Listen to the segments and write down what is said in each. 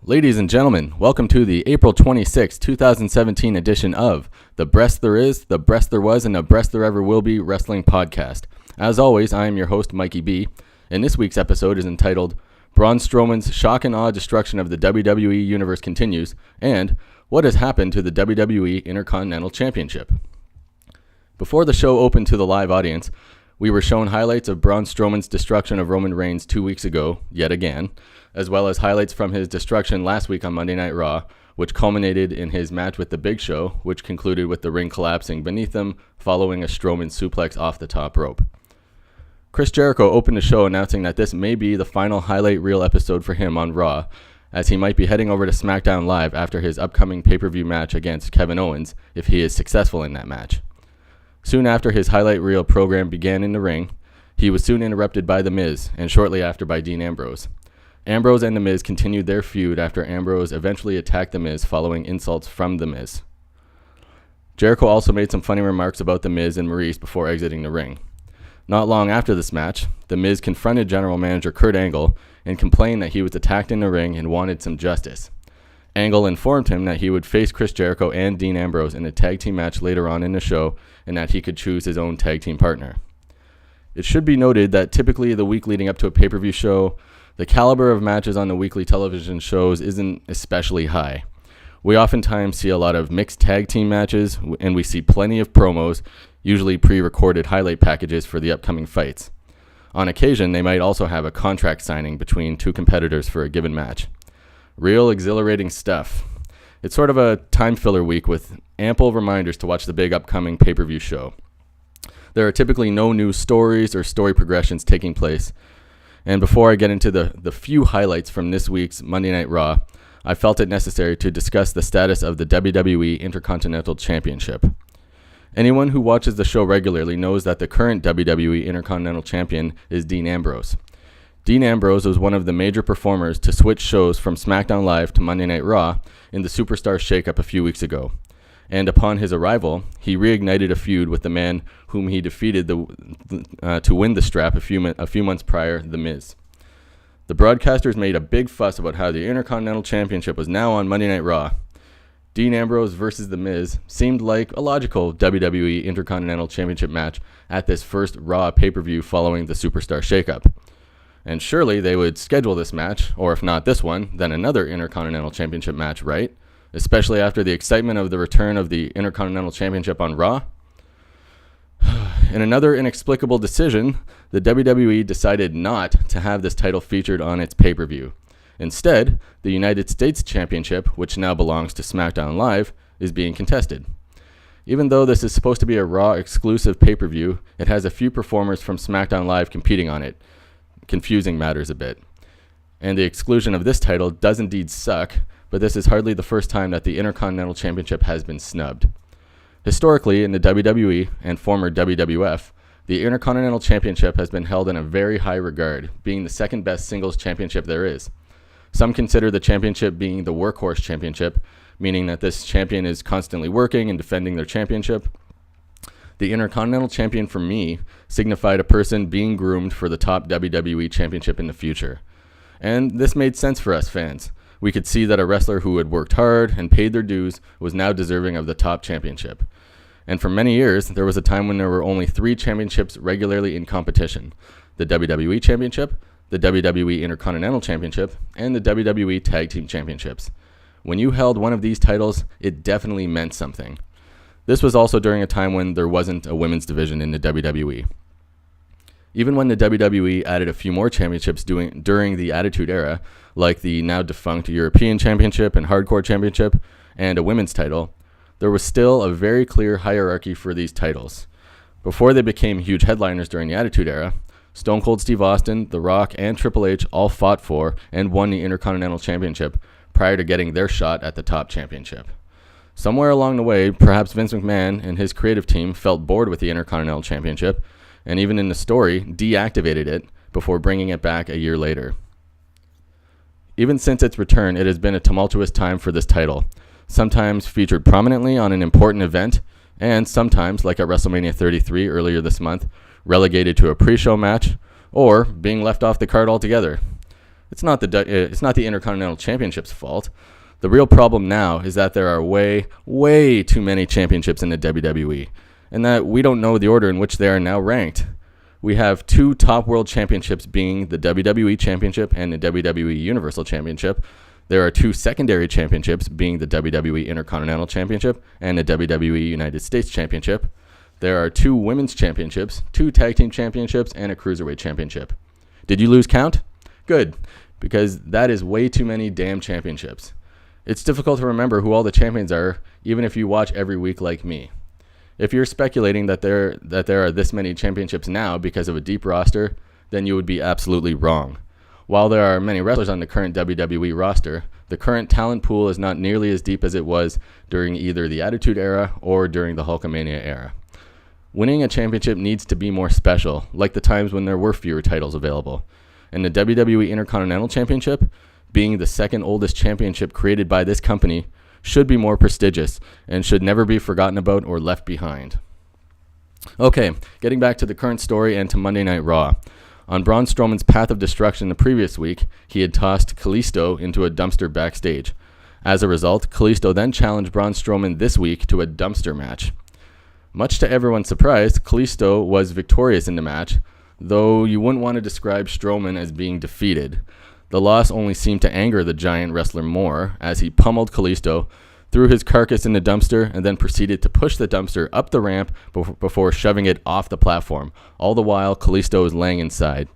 Ladies and gentlemen, welcome to the April 26, 2017 edition of The Breast There Is, The Breast There Was, and The Breast There Ever Will Be Wrestling Podcast. As always, I am your host, Mikey B, and this week's episode is entitled Braun Strowman's Shock and Awe Destruction of the WWE Universe Continues, and What Has Happened to the WWE Intercontinental Championship. Before the show opened to the live audience, we were shown highlights of Braun Strowman's destruction of Roman Reigns 2 weeks ago, yet again, as well as highlights from his destruction last week on Monday Night Raw, which culminated in his match with The Big Show, which concluded with the ring collapsing beneath him following a Strowman suplex off the top rope. Chris Jericho opened the show announcing that this may be the final highlight reel episode for him on Raw, as he might be heading over to SmackDown Live after his upcoming pay-per-view match against Kevin Owens if he is successful in that match. Soon after his highlight reel program began in the ring, he was soon interrupted by The Miz, and shortly after by Dean Ambrose. Ambrose and The Miz continued their feud after Ambrose eventually attacked The Miz following insults from The Miz. Jericho also made some funny remarks about The Miz and Maurice before exiting the ring. Not long after this match, The Miz confronted General Manager Kurt Angle and complained that he was attacked in the ring and wanted some justice. Angle informed him that he would face Chris Jericho and Dean Ambrose in a tag team match later on in the show and that he could choose his own tag team partner. It should be noted that typically the week leading up to a pay-per-view show, the caliber of matches on the weekly television shows isn't especially high. We oftentimes see a lot of mixed tag team matches, and we see plenty of promos, usually pre-recorded highlight packages for the upcoming fights. On occasion, they might also have a contract signing between two competitors for a given match. Real exhilarating stuff. It's sort of a time filler week with ample reminders to watch the big upcoming pay-per-view show. There are typically no new stories or story progressions taking place. And before I get into the few highlights from this week's Monday Night Raw, I felt it necessary to discuss the status of the WWE Intercontinental Championship. Anyone who watches the show regularly knows that the current WWE Intercontinental Champion is Dean Ambrose. Dean Ambrose was one of the major performers to switch shows from SmackDown Live to Monday Night Raw in the Superstar Shakeup a few weeks ago. And upon his arrival, he reignited a feud with the man whom he defeated to win the strap a few months prior, The Miz. The broadcasters made a big fuss about how the Intercontinental Championship was now on Monday Night Raw. Dean Ambrose versus The Miz seemed like a logical WWE Intercontinental Championship match at this first Raw pay-per-view following the Superstar Shakeup. And surely they would schedule this match, or if not this one, then another Intercontinental Championship match, right? Especially after the excitement of the return of the Intercontinental Championship on Raw. In another inexplicable decision, the WWE decided not to have this title featured on its pay-per-view. Instead, the United States Championship, which now belongs to SmackDown Live, is being contested. Even though this is supposed to be a Raw exclusive pay-per-view, it has a few performers from SmackDown Live competing on it, confusing matters a bit. And the exclusion of this title does indeed suck, but this is hardly the first time that the Intercontinental Championship has been snubbed. Historically, in the WWE and former WWF, the Intercontinental Championship has been held in a very high regard, being the second best singles championship there is. Some consider the championship being the workhorse championship, meaning that this champion is constantly working and defending their championship. The Intercontinental Champion, for me, signified a person being groomed for the top WWE championship in the future. And this made sense for us fans. We could see that a wrestler who had worked hard and paid their dues was now deserving of the top championship. And for many years, there was a time when there were only 3 championships regularly in competition: the WWE Championship, the WWE Intercontinental Championship, and the WWE Tag Team Championships. When you held one of these titles, it definitely meant something. This was also during a time when there wasn't a women's division in the WWE. Even when the WWE added a few more championships during the Attitude Era, like the now defunct European Championship and Hardcore Championship, and a women's title, there was still a very clear hierarchy for these titles. Before they became huge headliners during the Attitude Era, Stone Cold Steve Austin, The Rock, and Triple H all fought for and won the Intercontinental Championship prior to getting their shot at the top championship. Somewhere along the way, perhaps Vince McMahon and his creative team felt bored with the Intercontinental Championship, and even in the story, deactivated it before bringing it back a year later. Even since its return, it has been a tumultuous time for this title, sometimes featured prominently on an important event, and sometimes, like at WrestleMania 33 earlier this month, relegated to a pre-show match, or being left off the card altogether. It's not the Intercontinental Championship's fault. The real problem now is that there are way too many championships in the WWE, and that we don't know the order in which they are now ranked. We have 2 top world championships being the WWE Championship and the WWE Universal Championship. There are 2 secondary championships being the WWE Intercontinental Championship and the WWE United States Championship. There are 2 women's championships, 2 tag team championships, and a cruiserweight championship. Did you lose count? Good, because that is way too many damn championships. It's difficult to remember who all the champions are, even if you watch every week like me. If you're speculating that there are this many championships now because of a deep roster, then you would be absolutely wrong. While there are many wrestlers on the current WWE roster, the current talent pool is not nearly as deep as it was during either the Attitude Era or during the Hulkamania era. Winning a championship needs to be more special, like the times when there were fewer titles available. And the WWE Intercontinental Championship, being the second oldest championship created by this company, should be more prestigious and should never be forgotten about or left behind. Okay, getting back to the current story and to Monday Night Raw. On Braun Strowman's path of destruction the previous week, he had tossed Kalisto into a dumpster backstage. As a result, Kalisto then challenged Braun Strowman this week to a dumpster match. Much to everyone's surprise, Kalisto was victorious in the match, though you wouldn't want to describe Strowman as being defeated. The loss only seemed to anger the giant wrestler more, as he pummeled Kalisto, threw his carcass in the dumpster, and then proceeded to push the dumpster up the ramp before shoving it off the platform. All the while, Kalisto was laying inside.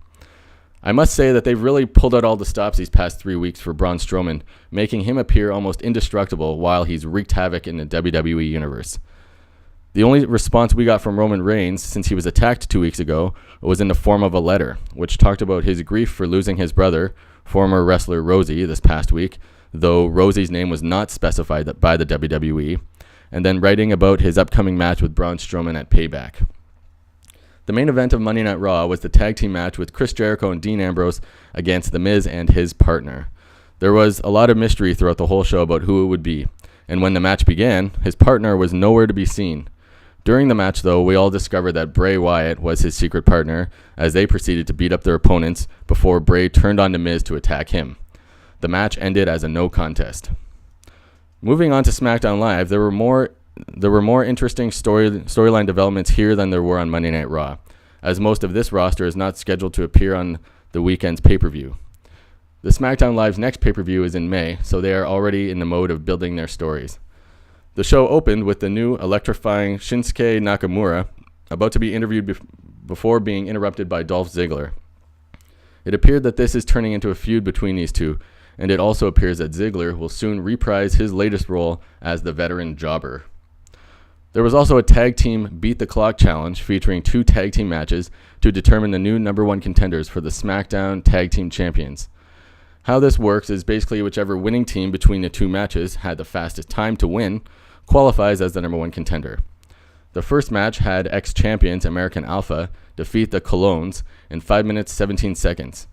I must say that they've really pulled out all the stops these past 3 weeks for Braun Strowman, making him appear almost indestructible while he's wreaked havoc in the WWE Universe. The only response we got from Roman Reigns since he was attacked 2 weeks ago was in the form of a letter, which talked about his grief for losing his brother, former wrestler Rosie, this past week, though Rosie's name was not specified by the WWE, and then writing about his upcoming match with Braun Strowman at Payback. The main event of Monday Night Raw was the tag team match with Chris Jericho and Dean Ambrose against The Miz and his partner. There was a lot of mystery throughout the whole show about who it would be, and when the match began, his partner was nowhere to be seen. During the match, though, we all discovered that Bray Wyatt was his secret partner as they proceeded to beat up their opponents before Bray turned on The Miz to attack him. The match ended as a no contest. Moving on to SmackDown Live, there were more interesting storyline developments here than there were on Monday Night Raw, as most of this roster is not scheduled to appear on the weekend's pay-per-view. The SmackDown Live's next pay-per-view is in May, so they are already in the mode of building their stories. The show opened with the new electrifying Shinsuke Nakamura about to be interviewed before being interrupted by Dolph Ziggler. It appeared that this is turning into a feud between these two, and it also appears that Ziggler will soon reprise his latest role as the veteran jobber. There was also a tag team Beat the Clock challenge featuring 2 tag team matches to determine the new number 1 contenders for the SmackDown Tag Team Champions. How this works is basically whichever winning team between the 2 matches had the fastest time to win qualifies as the number 1 contender. The first match had ex-champions American Alpha defeat the Colognes in 5 minutes 17 seconds.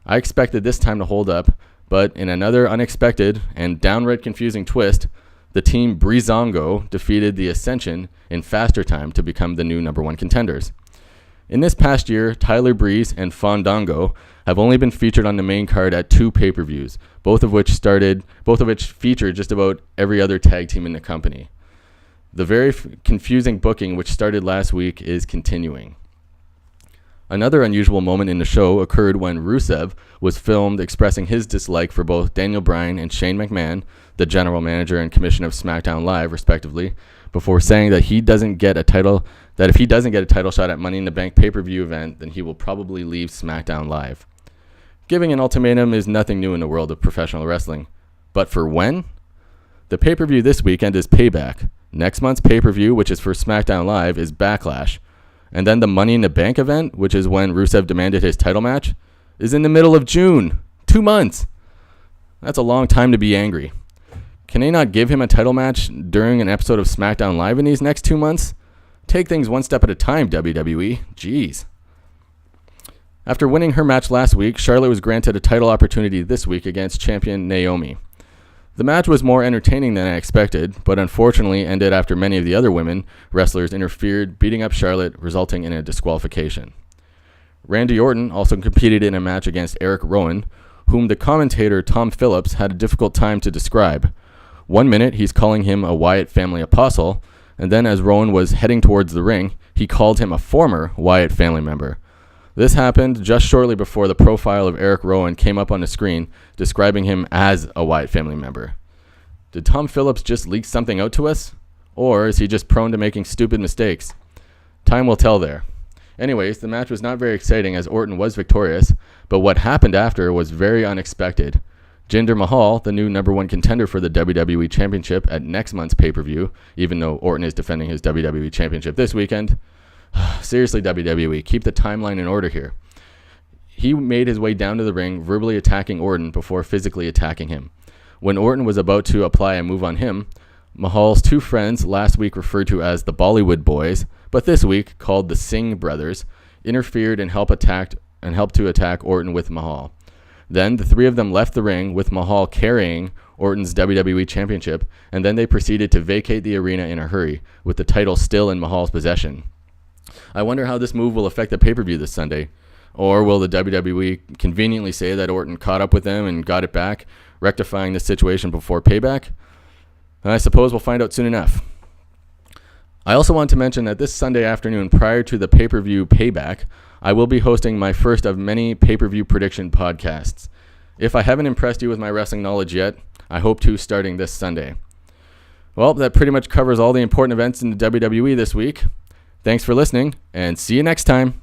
I expected this time to hold up, but in another unexpected and downright confusing twist, the team Breezango defeated the Ascension in faster time to become the new number 1 contenders. In this past year, Tyler Breeze and Fandango have only been featured on the main card at 2 pay-per-views, both of which featured just about every other tag team in the company. The very confusing booking which started last week is continuing. Another unusual moment in the show occurred when Rusev was filmed expressing his dislike for both Daniel Bryan and Shane McMahon, the general manager and commissioner of SmackDown Live, respectively, before saying that if he doesn't get a title shot at Money in the Bank pay-per-view event, then he will probably leave SmackDown Live. Giving an ultimatum is nothing new in the world of professional wrestling. But for when? The pay-per-view this weekend is Payback. Next month's pay-per-view, which is for SmackDown Live, is Backlash. And then the Money in the Bank event, which is when Rusev demanded his title match, is in the middle of June. 2 months. That's a long time to be angry. Can they not give him a title match during an episode of SmackDown Live in these next 2 months? Take things one step at a time, WWE. Jeez. After winning her match last week, Charlotte was granted a title opportunity this week against champion Naomi. The match was more entertaining than I expected, but unfortunately ended after many of the other women wrestlers interfered, beating up Charlotte, resulting in a disqualification. Randy Orton also competed in a match against Eric Rowan, whom the commentator Tom Phillips had a difficult time to describe. 1 minute, he's calling him a Wyatt family apostle, and then as Rowan was heading towards the ring, he called him a former Wyatt family member. This happened just shortly before the profile of Eric Rowan came up on the screen, describing him as a Wyatt family member. Did Tom Phillips just leak something out to us? Or is he just prone to making stupid mistakes? Time will tell there. Anyways, the match was not very exciting as Orton was victorious, but what happened after was very unexpected. Jinder Mahal, the new number one contender for the WWE Championship at next month's pay-per-view, even though Orton is defending his WWE Championship this weekend. Seriously, WWE, keep the timeline in order here. He made his way down to the ring, verbally attacking Orton before physically attacking him. When Orton was about to apply a move on him, Mahal's two friends, last week referred to as the Bollywood Boys, but this week called the Singh Brothers, interfered and helped to attack Orton with Mahal. Then the three of them left the ring with Mahal carrying Orton's WWE Championship, and then they proceeded to vacate the arena in a hurry, with the title still in Mahal's possession. I wonder how this move will affect the pay-per-view this Sunday. Or will the WWE conveniently say that Orton caught up with them and got it back, rectifying the situation before Payback? I suppose we'll find out soon enough. I also want to mention that this Sunday afternoon, prior to the pay-per-view Payback, I will be hosting my first of many pay-per-view prediction podcasts. If I haven't impressed you with my wrestling knowledge yet, I hope to starting this Sunday. Well, that pretty much covers all the important events in the WWE this week. Thanks for listening, and see you next time.